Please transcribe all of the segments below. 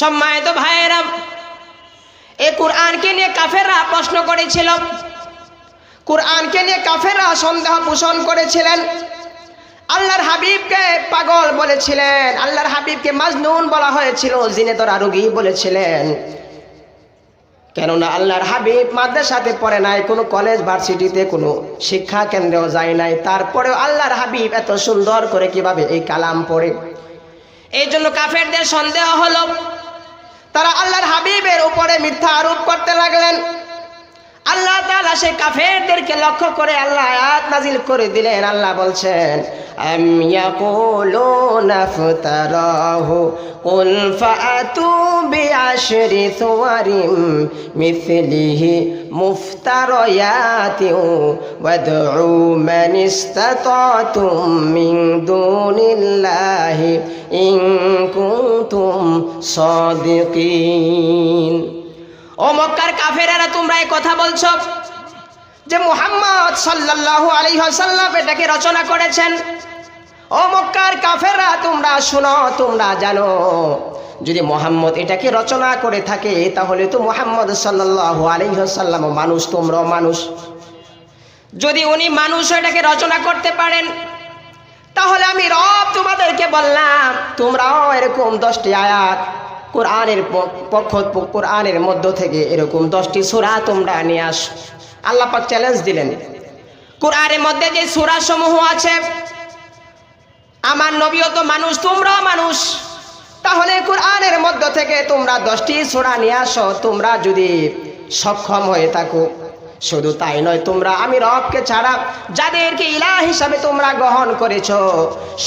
সম্মানিত ভাইয়েরা, এই কোরআনকে নিয়ে কাফেররা প্রশ্ন করেছিল, কোরআনকে নিয়ে কাফেররা সন্দেহ পোষণ করেছিলেন। আল্লাহর হাবিবকে পাগল বলেছিলেন, আল্লাহর হাবিবকে মাজনুন বলা হয়েছিল, জিনে ধরা রোগী বলেছিলেন। কেননা আল্লাহর হাবিব মাদ্রাসাতে পড়ে নাই, কোনো কলেজ ভার্সিটিতে কোনো শিক্ষা কেন্দ্রেও যায় নাই, তারপরেও আল্লাহর হাবিব এত সুন্দর করে কিভাবে এই কালাম পড়ে। এই জন্য কাফেরদের সন্দেহ হলো, তারা আল্লাহর হাবিবের উপরে মিথ্যা আরোপ করতে লাগলেন। আল্লাহ তাআলা সেই কাফেরদেরকে লক্ষ্য করে আল্লাহ আয়াত নাজিল করে দিলেন। আল্লাহ বলছেন, আম ইয়াকুলুনা ইফতারাহু কুল ফাআতু বিআশরি সুওয়ারিম মিথলিহি মুফতারায়াতিন ওয়াদউ মান ইসতাতাতুম মিন দুনিল্লাহি ইন কুনতুম সাদিকিন। ও মক্কার কাফেরেরা, তোমরা এই কথা বলছো যে মুহাম্মদ সাল্লাল্লাহু আলাইহি ওয়াসাল্লাম এটাকে রচনা করেছেন। ও মক্কার কাফেররা, তোমরা শোনো, তোমরা জানো, যদি মুহাম্মদ এটাকে রচনা করে থাকে তাহলে তো মুহাম্মদ সাল্লাল্লাহু আলাইহি ওয়াসাল্লাম মানুষ, তোমরাও মানুষ। যদি উনি মানুষ এটাকে রচনা করতে পারেন, তাহলে আমি রব তোমাদেরকে বললাম তোমরাও এরকম 10টি আয়াত কোরআনের মধ্য থেকে এরকম 10টি সূরা তোমরা নিয়ে আসো। আল্লাহ পাক চ্যালেঞ্জ দিলেন। কোরআনের মধ্যে যে সূরা সমূহ আছে, আমার নবীও তো মানুষ, তোমরাও মানুষ, তাহলে কোরআনের মধ্য থেকে তোমরা 10টি সূরা নিয়ে আসো। তোমরা যদি সক্ষম হয়ে থাকো, শুধু তাই নয়, তোমরা আমি রবকে ছাড়া যাদেরকে ইলাহ হিসাবে তোমরা গ্রহণ করেছো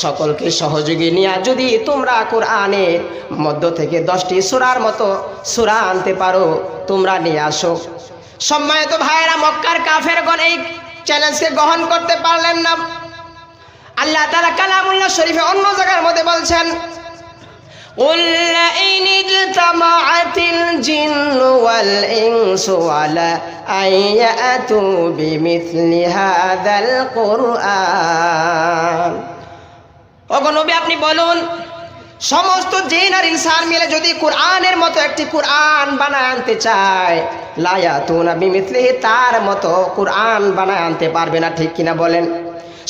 সকলকে সহযোগী নিয়ে যদি তোমরা কোরআনের মধ্য থেকে 10টি সূরার মতো সূরা আনতে পারো, তোমরা নিয়ে আসো। সম্মানিত ভাইয়েরা, মক্কার কাফেরগণ এই চ্যালেঞ্জকে গ্রহণ করতে পারলেন না। আল্লাহ তাআলা কালামুল্লাহ শরীফে অন্য জায়গার মধ্যে বলছেন, قُلْ لَئِنِ اجْتَمَعَتِ الْجِنُّ وَالْإِنسُ عَلَىٰ أَن يَأْتُوا بِمِثْلِ هَٰذَا الْقُرْآنِ। ওগো নবী, আপনি বলুন, সমস্ত জিন আর ইনসান মিলে যদি কোরআনের মতো একটি কোরআন বানায় আনতে চায়, লা ইয়াতুনা বিমিথলিহি, তার মতো কোরআন বানায় আনতে পারবে না, ঠিক কিনা বলেন?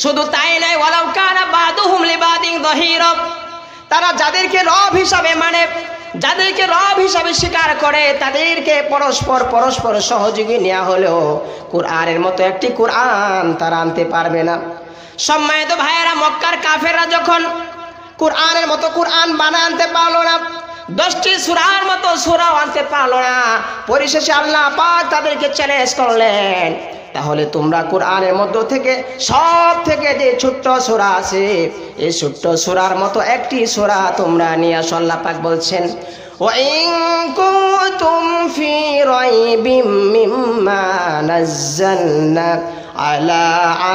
শুধু তাই নয়, ওয়ালাউ কানা বাদুহুম লিবাদিন যাহিরা, তারা যাদেরকে রব হিসাবে মানে, যাদেরকে রব হিসাবে স্বীকার করে, তাদেরকে পরস্পর সহযোগী নেওয়া হলেও কোরআনের মতো একটি কোরআন তারা আনতে পারবে না। সম্মানিত ভাইয়েরা, মক্কার কাফেররা যখন কোরআনের মতো কোরআন বানা আনতে পারলো না, 10টি সূরার মতো সূরাও আনতে পারলো না, পরিশেষে আল্লাহ পাক তাদেরকে চ্যালেঞ্জ করলেন, তাহলে তোমরা কোরআনের মধ্য থেকে সব থেকে যে ছোট্ট সূরা আছে, এই ছোট্ট সূরার মতো একটি সূরা তোমরা নিয়ে আসো। আল্লাহ পাক বলছেন, ওয়া ইন কুনতুম ফি রাইবিম মিম্মা নাযালনা আলা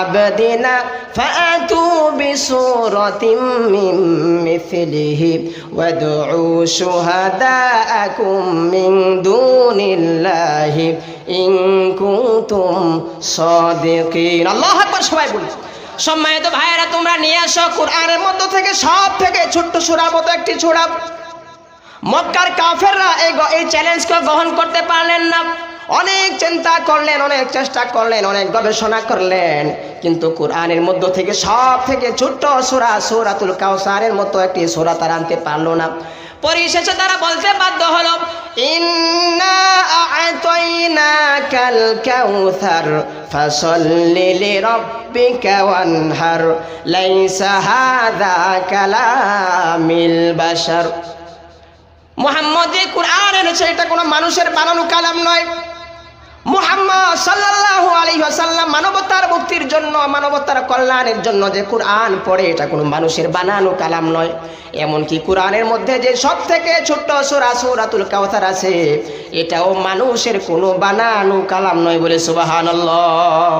আবদিনা ফাআতু বিসূরাতিম মিন মিথলিহি ওয়াদউ শুহাদাআকুম মিন দুনিল্লাহি ইন কুনতুম সাদিকিন। আল্লাহু আকবার, সবাই বলুন। সম্মানিত ভাইয়েরা, তোমরা নিয়ে আসো কোরআনের মধ্য থেকে সব থেকে ছোট্ট সূরার মতো একটি সূরা। মক্কার কাফেররা এই চ্যালেঞ্জকে গ্রহণ করতে পারলেন না। অনেক চিন্তা করলেন, অনেক চেষ্টা করলেন, অনেক গবেষণা করলেন, কিন্তু কোরআনের মধ্য থেকে সব থেকে ছোট্ট সূরা সূরাতুল কাউসারের মতো একটি সূরা তারা আনতে পারলো না। পরিশেষে তারা বলতে বাধ্য হলো, ইন্না আ'তাইনাকাল কাউসার ফাসাল্লি লিরাব্বিকা ওয়ানহার লাইসা হাযা কালামিল বাশার। মুহাম্মদ যে কোরআন এনেছে, এটা কোনো মানুষের বানানো কালাম নয়। মুহাম্মদ সাল্লাল্লাহু আলাইহি ওয়াসাল্লাম মানবতার মুক্তির জন্য, মানবতার কল্যাণের জন্য যে কোরআন পড়ে, এটা কোনো মানুষের বানানো কালাম নয়। এমনকি কোরআনের মধ্যে যে সব থেকে ছোট্ট সূরা সূরাতুল কাউসার আছে, এটাও মানুষের কোনো বানানো কালাম নয় বলে সুবহানাল্লাহ।